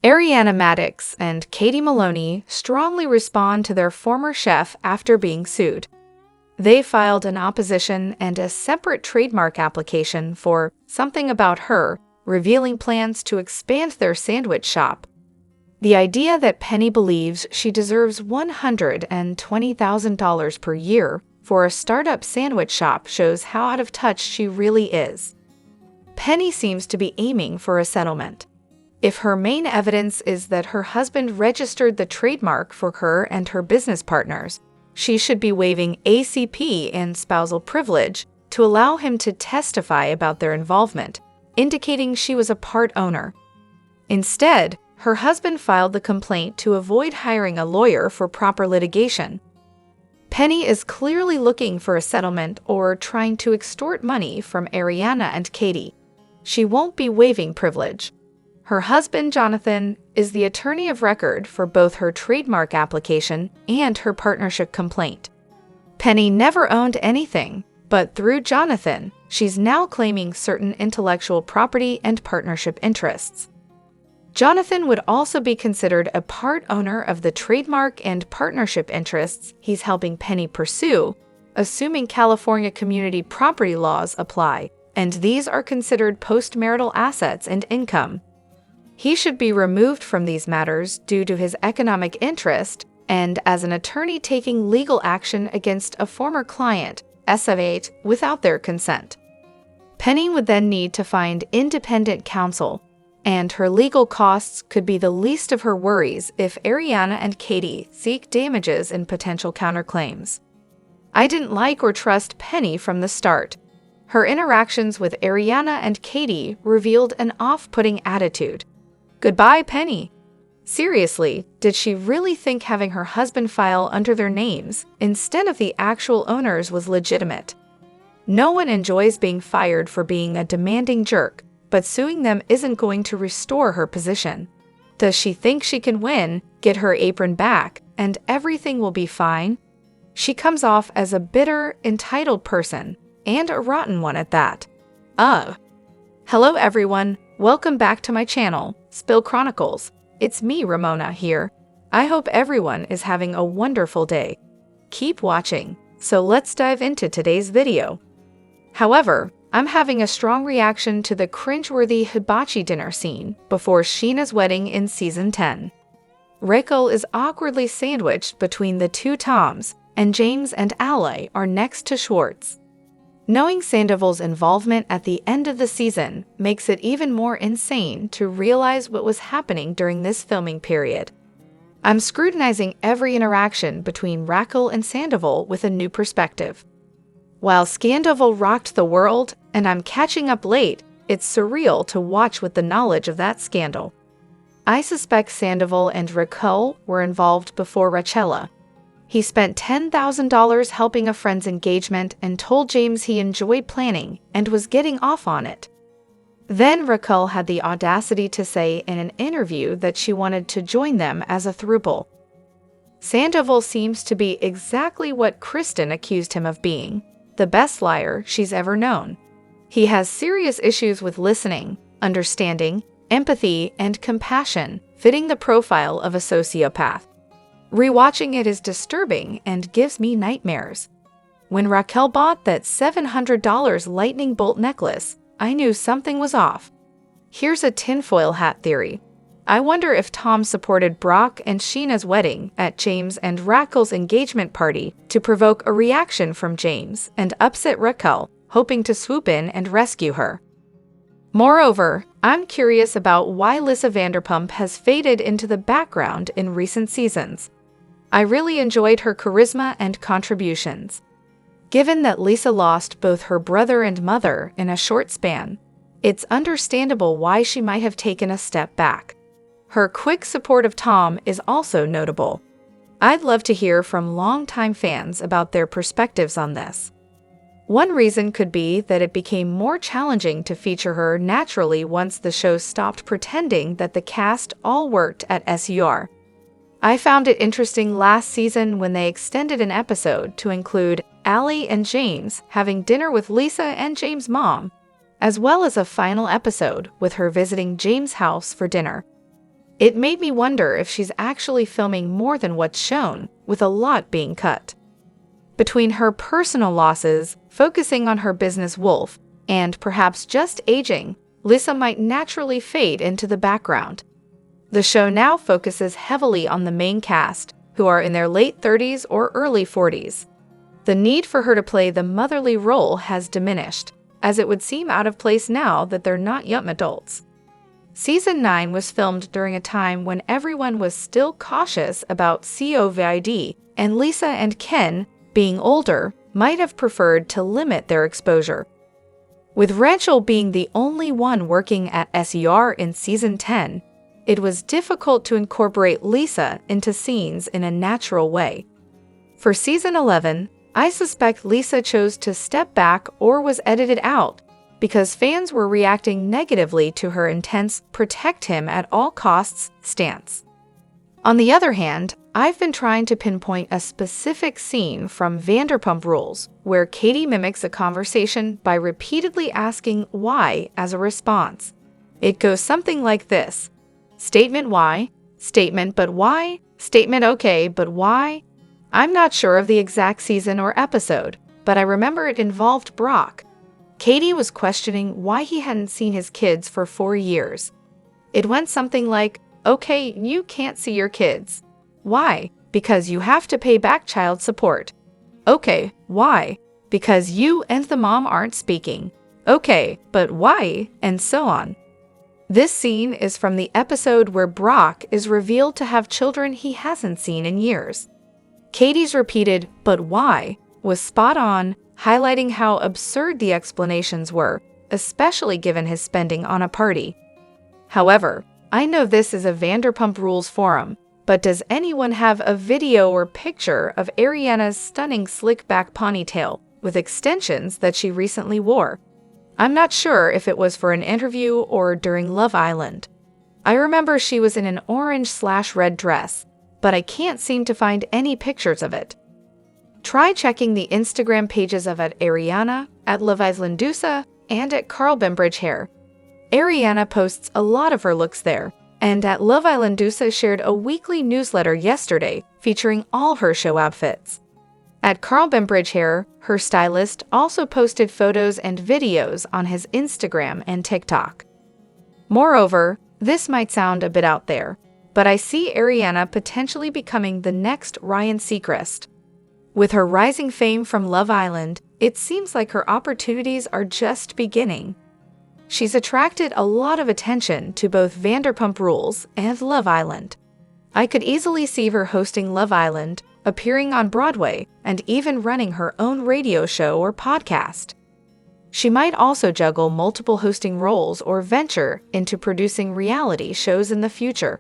Ariana Maddox and Katie Maloney strongly respond to their former chef after being sued. They filed an opposition and a separate trademark application for Something About Her, revealing plans to expand their sandwich shop. The idea that Penny believes she deserves $120,000 per year for a startup sandwich shop shows how out of touch she really is. Penny seems to be aiming for a settlement. If her main evidence is that her husband registered the trademark for her and her business partners, she should be waiving ACP and spousal privilege to allow him to testify about their involvement, indicating she was a part owner. Instead, her husband filed the complaint to avoid hiring a lawyer for proper litigation. Penny is clearly looking for a settlement or trying to extort money from Ariana and Katie. She won't be waiving privilege. Her husband, Jonathan, is the attorney of record for both her trademark application and her partnership complaint. Penny never owned anything, but through Jonathan, she's now claiming certain intellectual property and partnership interests. Jonathan would also be considered a part owner of the trademark and partnership interests he's helping Penny pursue, assuming California community property laws apply, and these are considered post-marital assets and income. He should be removed from these matters due to his economic interest and as an attorney taking legal action against a former client, SF8, without their consent. Penny would then need to find independent counsel, and her legal costs could be the least of her worries if Ariana and Katie seek damages in potential counterclaims. I didn't like or trust Penny from the start. Her interactions with Ariana and Katie revealed an off-putting attitude. Goodbye, Penny. Seriously, did she really think having her husband file under their names instead of the actual owners was legitimate? No one enjoys being fired for being a demanding jerk, but suing them isn't going to restore her position. Does she think she can win, get her apron back, and everything will be fine? She comes off as a bitter, entitled person, and a rotten one at that. Ugh. Hello everyone, welcome back to my channel, Spill Chronicles. It's me, Ramona, here. I hope everyone is having a wonderful day. Keep watching, so let's dive into today's video. However, I'm having a strong reaction to the cringeworthy hibachi dinner scene before Scheana's wedding in Season 10. Raquel is awkwardly sandwiched between the two Toms, and James and Ally are next to Schwartz. Knowing Sandoval's involvement at the end of the season makes it even more insane to realize what was happening during this filming period. I'm scrutinizing every interaction between Raquel and Sandoval with a new perspective. While Sandoval rocked the world, and I'm catching up late, it's surreal to watch with the knowledge of that scandal. I suspect Sandoval and Raquel were involved before Rachella. He spent $10,000 helping a friend's engagement and told James he enjoyed planning and was getting off on it. Then Raquel had the audacity to say in an interview that she wanted to join them as a throuple. Sandoval seems to be exactly what Kristen accused him of being, the best liar she's ever known. He has serious issues with listening, understanding, empathy, and compassion, fitting the profile of a sociopath. Rewatching it is disturbing and gives me nightmares. When Raquel bought that $700 lightning bolt necklace, I knew something was off. Here's a tinfoil hat theory. I wonder if Tom supported Brock and Scheana's wedding at James and Raquel's engagement party to provoke a reaction from James and upset Raquel, hoping to swoop in and rescue her. Moreover, I'm curious about why Lisa Vanderpump has faded into the background in recent seasons. I really enjoyed her charisma and contributions. Given that Lisa lost both her brother and mother in a short span, it's understandable why she might have taken a step back. Her quick support of Tom is also notable. I'd love to hear from longtime fans about their perspectives on this. One reason could be that it became more challenging to feature her naturally once the show stopped pretending that the cast all worked at SUR. I found it interesting last season when they extended an episode to include Ally and James having dinner with Lisa and James' mom, as well as a final episode with her visiting James' house for dinner. It made me wonder if she's actually filming more than what's shown, with a lot being cut. Between her personal losses, focusing on her business Wolf, and perhaps just aging, Lisa might naturally fade into the background. The show now focuses heavily on the main cast, who are in their late 30s or early 40s. The need for her to play the motherly role has diminished, as it would seem out of place now that they're not young adults. Season 9 was filmed during a time when everyone was still cautious about COVID, and Lisa and Ken, being older, might have preferred to limit their exposure. With Rachel being the only one working at SER in Season 10, it was difficult to incorporate Lisa into scenes in a natural way. For Season 11, I suspect Lisa chose to step back or was edited out because fans were reacting negatively to her intense protect him at all costs stance. On the other hand, I've been trying to pinpoint a specific scene from Vanderpump Rules where Katie mimics a conversation by repeatedly asking why as a response. It goes something like this: statement why, statement but why, statement okay but why. I'm not sure of the exact season or episode, but I remember it involved Brock. Katie was questioning why he hadn't seen his kids for 4 years. It went something like, okay, you can't see your kids. Why? Because you have to pay back child support. Okay, why? Because you and the mom aren't speaking. Okay, but why? And so on. This scene is from the episode where Brock is revealed to have children he hasn't seen in years. Katie's repeated, but why, was spot on, highlighting how absurd the explanations were, especially given his spending on a party. However, I know this is a Vanderpump Rules forum, but does anyone have a video or picture of Ariana's stunning slick-back ponytail with extensions that she recently wore? I'm not sure if it was for an interview or during Love Island. I remember she was in an orange/red dress, but I can't seem to find any pictures of it. Try checking the Instagram pages of @Ariana, @LoveIslandUsa, and @CarlBembridgeHair. Ariana posts a lot of her looks there, and @LoveIslandUsa shared a weekly newsletter yesterday featuring all her show outfits. @CarlBembridgeHair, her stylist, also posted photos and videos on his Instagram and TikTok. Moreover, this might sound a bit out there, but I see Ariana potentially becoming the next Ryan Seacrest. With her rising fame from Love Island, it seems like her opportunities are just beginning. She's attracted a lot of attention to both Vanderpump Rules and Love Island. I could easily see her hosting Love Island, appearing on Broadway, and even running her own radio show or podcast. She might also juggle multiple hosting roles or venture into producing reality shows in the future.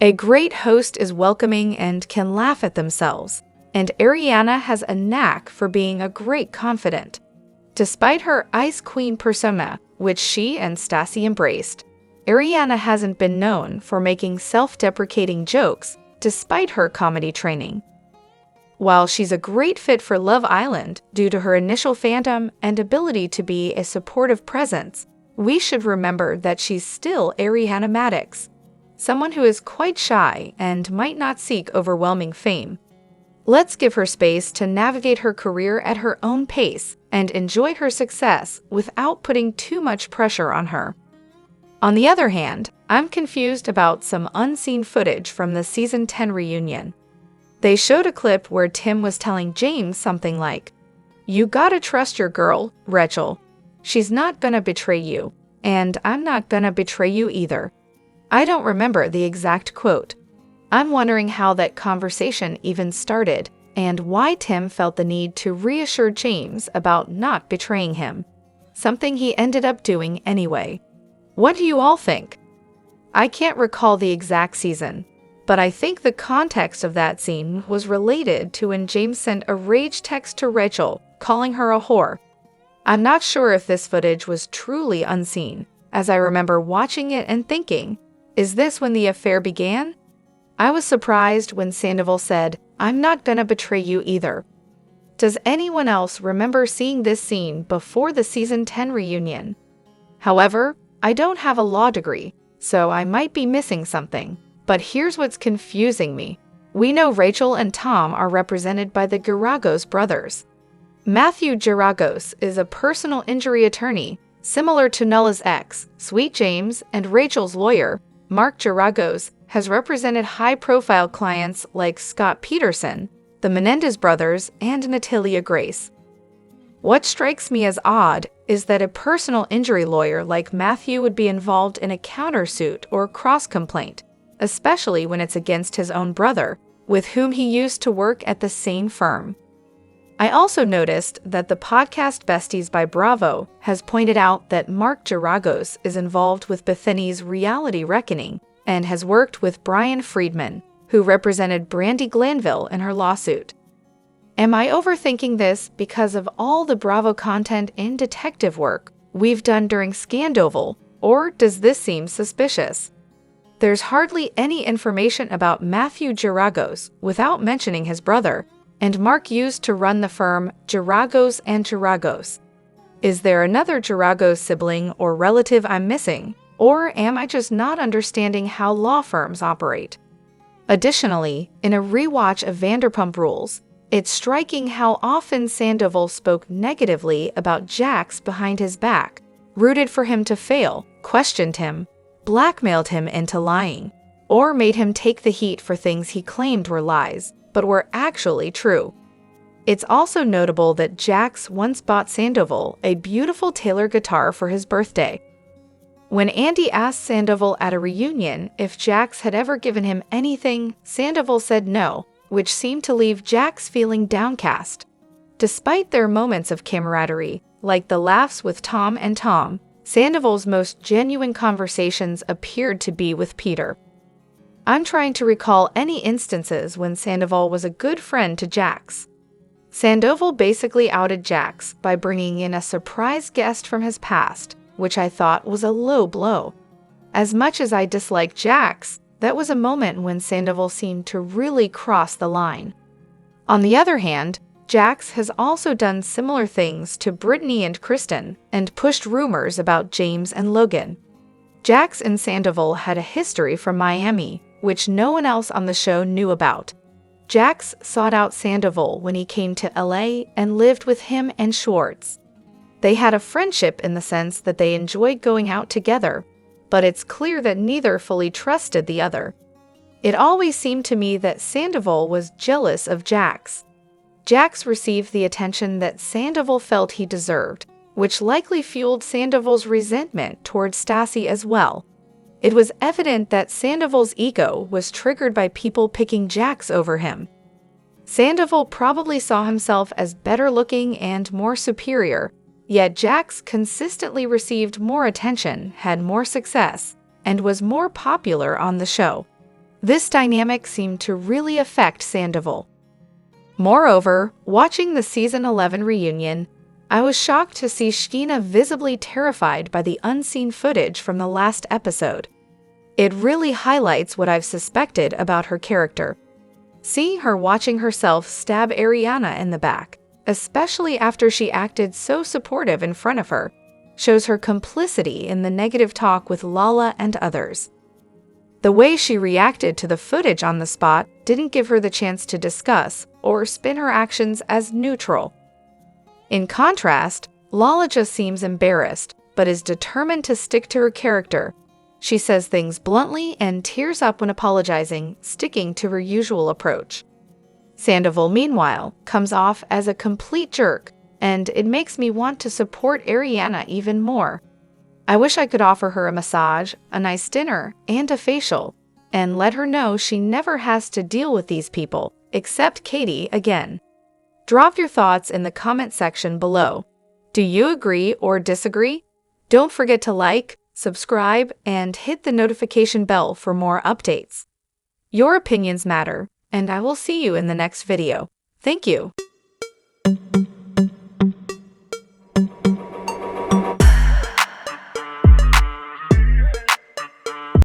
A great host is welcoming and can laugh at themselves, and Ariana has a knack for being a great confidant. Despite her Ice Queen persona, which she and Stassi embraced, Ariana hasn't been known for making self-deprecating jokes despite her comedy training. While she's a great fit for Love Island due to her initial fandom and ability to be a supportive presence, we should remember that she's still Ariana Madix, someone who is quite shy and might not seek overwhelming fame. Let's give her space to navigate her career at her own pace and enjoy her success without putting too much pressure on her. On the other hand, I'm confused about some unseen footage from the Season 10 reunion. They showed a clip where Tim was telling James something like, "You gotta trust your girl, Rachel. She's not gonna betray you, and I'm not gonna betray you either." I don't remember the exact quote. I'm wondering how that conversation even started and why Tim felt the need to reassure James about not betraying him, something he ended up doing anyway. What do you all think? I can't recall the exact season, but I think the context of that scene was related to when James sent a rage text to Rachel, calling her a whore. I'm not sure if this footage was truly unseen, as I remember watching it and thinking, is this when the affair began? I was surprised when Sandoval said, "I'm not gonna betray you either." Does anyone else remember seeing this scene before the Season 10 reunion? However, I don't have a law degree, so I might be missing something. But here's what's confusing me. We know Rachel and Tom are represented by the Geragos brothers. Matthew Geragos is a personal injury attorney, similar to Nulla's ex, Sweet James, and Rachel's lawyer, Mark Geragos, has represented high-profile clients like Scott Peterson, the Menendez brothers, and Natalia Grace. What strikes me as odd is that a personal injury lawyer like Matthew would be involved in a countersuit or cross-complaint, especially when it's against his own brother, with whom he used to work at the same firm. I also noticed that the podcast Besties by Bravo has pointed out that Mark Geragos is involved with Bethany's Reality Reckoning and has worked with Brian Friedman, who represented Brandi Glanville in her lawsuit. Am I overthinking this because of all the Bravo content and detective work we've done during Scandoval, or does this seem suspicious? There's hardly any information about Matthew Geragos without mentioning his brother, and Mark used to run the firm Geragos and Geragos. Is there another Geragos sibling or relative I'm missing, or am I just not understanding how law firms operate? Additionally, in a rewatch of Vanderpump Rules, it's striking how often Sandoval spoke negatively about Jax behind his back, rooted for him to fail, questioned him, blackmailed him into lying, or made him take the heat for things he claimed were lies, but were actually true. It's also notable that Jax once bought Sandoval a beautiful Taylor guitar for his birthday. When Andy asked Sandoval at a reunion if Jax had ever given him anything, Sandoval said no, which seemed to leave Jax feeling downcast. Despite their moments of camaraderie, like the laughs with Tom and Tom, Sandoval's most genuine conversations appeared to be with Peter. I'm trying to recall any instances when Sandoval was a good friend to Jax. Sandoval basically outed Jax by bringing in a surprise guest from his past, which I thought was a low blow. As much as I disliked Jax, that was a moment when Sandoval seemed to really cross the line. On the other hand, Jax has also done similar things to Brittany and Kristen and pushed rumors about James and Logan. Jax and Sandoval had a history from Miami, which no one else on the show knew about. Jax sought out Sandoval when he came to LA and lived with him and Schwartz. They had a friendship in the sense that they enjoyed going out together, but it's clear that neither fully trusted the other. It always seemed to me that Sandoval was jealous of Jax. Jax received the attention that Sandoval felt he deserved, which likely fueled Sandoval's resentment towards Stassi as well. It was evident that Sandoval's ego was triggered by people picking Jax over him. Sandoval probably saw himself as better looking and more superior, yet Jax consistently received more attention, had more success, and was more popular on the show. This dynamic seemed to really affect Sandoval. Moreover, watching the season 11 reunion, I was shocked to see Scheana visibly terrified by the unseen footage from the last episode. It really highlights what I've suspected about her character. Seeing her watching herself stab Ariana in the back, especially after she acted so supportive in front of her, shows her complicity in the negative talk with Lala and others. The way she reacted to the footage on the spot didn't give her the chance to discuss or spin her actions as neutral. In contrast, Lala just seems embarrassed, but is determined to stick to her character. She says things bluntly and tears up when apologizing, sticking to her usual approach. Sandoval, meanwhile, comes off as a complete jerk, and it makes me want to support Ariana even more. I wish I could offer her a massage, a nice dinner, and a facial, and let her know she never has to deal with these people, except Katie, again. Drop your thoughts in the comment section below. Do you agree or disagree? Don't forget to like, subscribe, and hit the notification bell for more updates. Your opinions matter, and I will see you in the next video. Thank you.